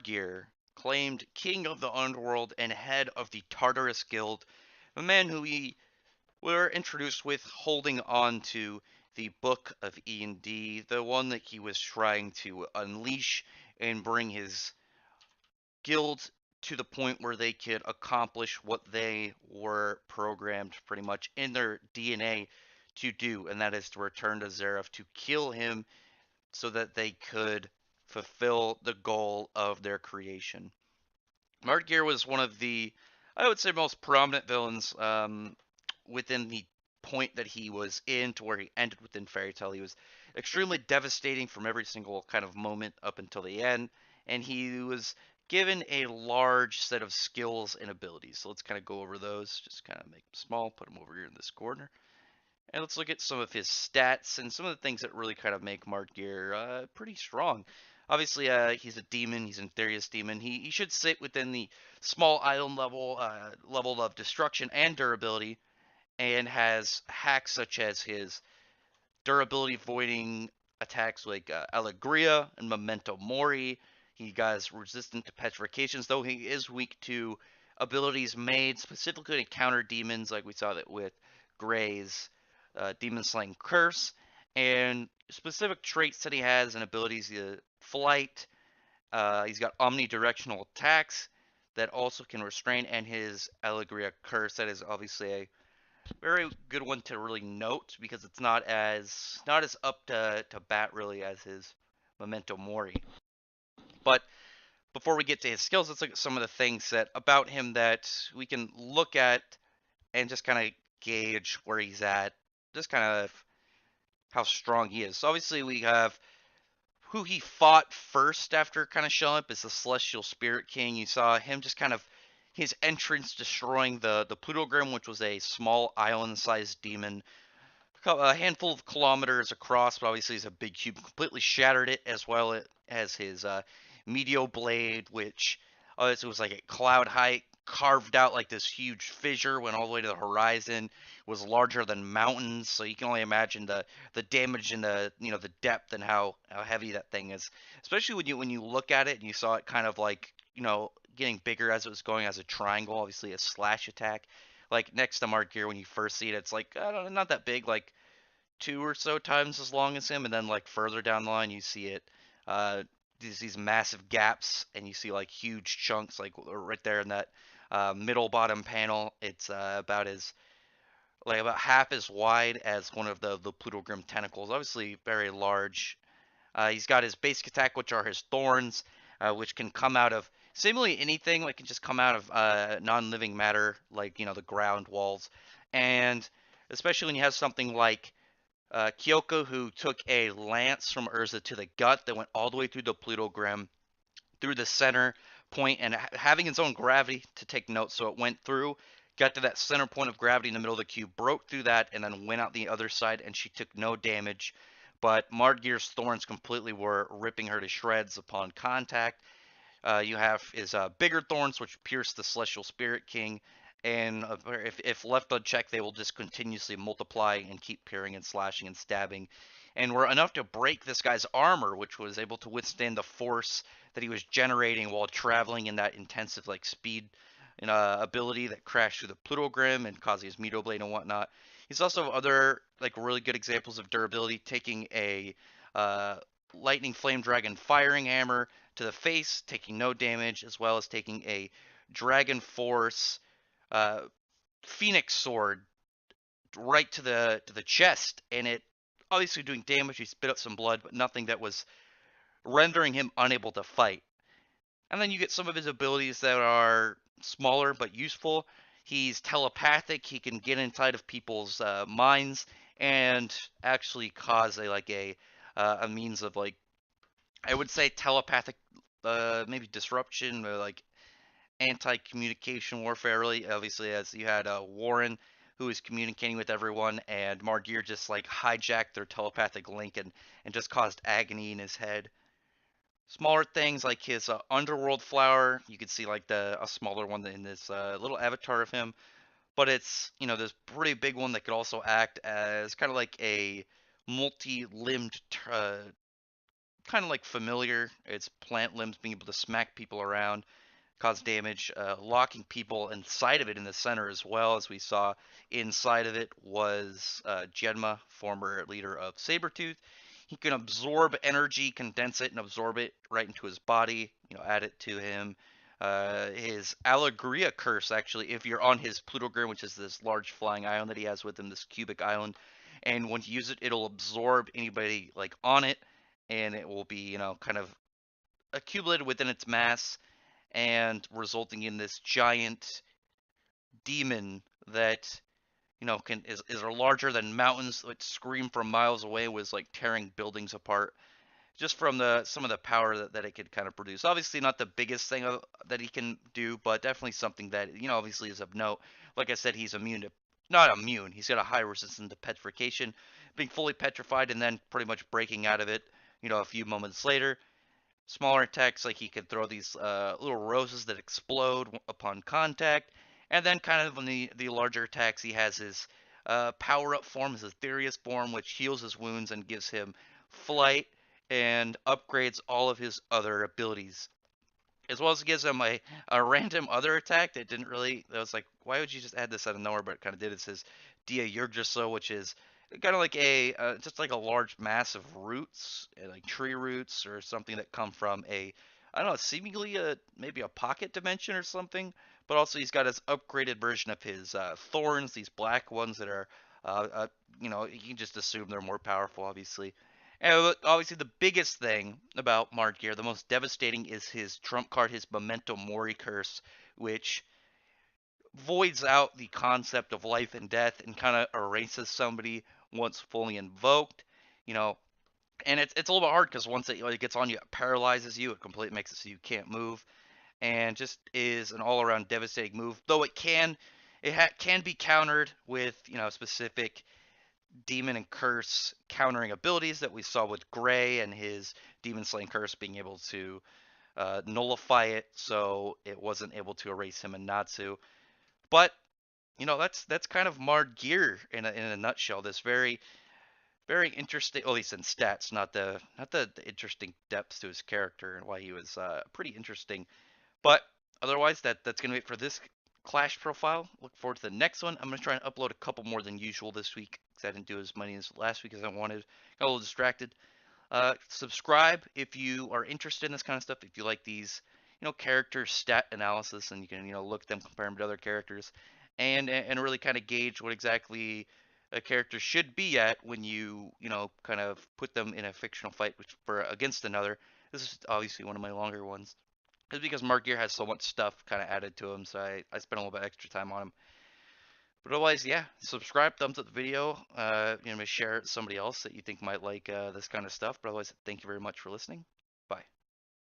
Geer, claimed king of the Underworld and head of the Tartarus Guild, a man who we were introduced with holding on to the Book of E&D, the one that he was trying to unleash and bring his guild to the point where they could accomplish what they were programmed pretty much in their DNA to do, and that is to return to Zareth to kill him so that they could fulfill the goal of their creation. Geer was one of the, I would say, most prominent villains within the point that he was in to where he ended within Fairy Tail. He was extremely devastating from every single kind of moment up until the end, and he was given a large set of skills and abilities. So let's kind of go over those, just kind of make them small, put them over here in this corner. And let's look at some of his stats and some of the things that really kind of make Geer pretty strong. Obviously, he's a demon. He's an Aetherius demon. He should sit within the small island level of destruction and durability, and has hacks such as his durability voiding attacks like Allegria and Memento Mori. He guy's resistant to petrifications, though he is weak to abilities made specifically to counter demons, like we saw that with Gray's Demon Slaying Curse, and specific traits that he has and abilities: flight. He's got omnidirectional attacks that also can restrain, and his Allegria Curse. That is obviously a very good one to really note because it's not as up to bat really as his Memento Mori. But before we get to his skills, let's look at some of the things that about him that we can look at and just kind of gauge where he's at, just kind of how strong he is. So obviously we have who he fought first after kind of showing up is the Celestial Spirit King. You saw him just kind of his entrance destroying the Plutogrim, which was a small island-sized demon, a handful of kilometers across, but obviously he's a big cube, completely shattered it, as well as his Meteo Blade, which it was like a cloud height, carved out like this huge fissure, went all the way to the horizon, was larger than mountains, so you can only imagine the damage and the depth and how heavy that thing is. Especially when you look at it and you saw it kind of like getting bigger as it was going as a triangle, obviously a slash attack. Like next to Gear, when you first see it, it's like I don't know, not that big, like two or so times as long as him, and then like further down the line you see it uh these massive gaps, and you see like huge chunks like right there in that middle bottom panel. It's about half as wide as one of the Plutogrim tentacles, obviously very large. He's got his basic attack, which are his thorns, which can come out of seemingly anything. Like can just come out of non-living matter, like the ground walls, and especially when you have something like Kyoko, who took a lance from Urza to the gut that went all the way through the Plutogrim, through the center point, and having its own gravity to take note. So it went through, got to that center point of gravity in the middle of the cube, broke through that, and then went out the other side, and she took no damage. But Gear's thorns completely were ripping her to shreds upon contact. You have his bigger thorns, which pierce the Celestial Spirit King, and if left unchecked, they will just continuously multiply and keep peering and slashing and stabbing, and were enough to break this guy's armor, which was able to withstand the force that he was generating while traveling in that intensive like speed and ability that crashed through the Plutogrim and causing his Meteor Blade and whatnot. He's also other like really good examples of durability, taking a uh, Lightning Flame Dragon Firing Hammer to the face, taking no damage, as well as taking a Dragon Force uh, Phoenix Sword right to the chest, and it obviously doing damage. He spit out some blood, but nothing that was rendering him unable to fight. And then you get some of his abilities that are smaller but useful. He's telepathic. He can get inside of people's minds and actually cause a means of like I would say telepathic maybe disruption or like anti-communication warfare. Really, obviously, as you had Warren, who was communicating with everyone, and Margeer just like hijacked their telepathic link and just caused agony in his head. Smaller things like his Underworld flower, you could see like a smaller one in this little avatar of him, but it's this pretty big one that could also act as kind of like a multi-limbed kind of like familiar. It's plant limbs being able to smack people around, cause damage, locking people inside of it in the center as well. As we saw inside of it was Genma, former leader of Sabretooth. He can absorb energy, condense it, and absorb it right into his body, add it to him. His Allegria curse, actually, if you're on his Plutogrim, which is this large flying island that he has with him, this cubic island, and once you use it, it'll absorb anybody like on it, and it will be, kind of accumulated within its mass and resulting in this giant demon that can is larger than mountains, like scream from miles away, was like tearing buildings apart just from the some of the power that it could kind of produce. Obviously not the biggest thing that he can do, but definitely something that obviously is of note. Like I said, he's immune to not immune, he's got a high resistance to petrification, being fully petrified and then pretty much breaking out of it a few moments later. Smaller attacks, like he could throw these little roses that explode upon contact, and then kind of on the larger attacks, he has his power up form, his Ethereus form, which heals his wounds and gives him flight and upgrades all of his other abilities, as well as it gives him a random other attack that didn't really. I was like, why would you just add this out of nowhere? But it kind of did. It says Dia Yurgiso, which is kind of like a just like a large mass of roots, like tree roots or something that come from I don't know, seemingly maybe a pocket dimension or something. But also he's got his upgraded version of his thorns, these black ones that are, you can just assume they're more powerful, obviously. And obviously, the biggest thing about Geer, the most devastating, is his trump card, his Memento Mori curse, which voids out the concept of life and death and kind of erases somebody once fully invoked. You know, and it's a little bit hard because once it gets on you, it paralyzes you. It completely makes it so you can't move, and just is an all-around devastating move. Though can be countered with specific demon and curse countering abilities that we saw with Gray and his demon slaying curse being able to nullify it, so it wasn't able to erase him and Natsu. But that's kind of Geer in a nutshell. This very interesting, at least in stats, not the interesting depths to his character and why he was pretty interesting. But otherwise, that's gonna be it for this Clash profile. Look forward to the next one. I'm gonna try and upload a couple more than usual this week because I didn't do as many as last week as I wanted. Got a little distracted. Subscribe if you are interested in this kind of stuff. If you like these, character stat analysis, and you can look at them, compare them to other characters, and really kind of gauge what exactly a character should be at when you kind of put them in a fictional fight which for against another. This is obviously one of my longer ones. It's because Geer has so much stuff kind of added to him, so I spent a little bit extra time on him. But otherwise, yeah, subscribe, thumbs up the video, share it with somebody else that you think might like this kind of stuff. But otherwise, thank you very much for listening. Bye.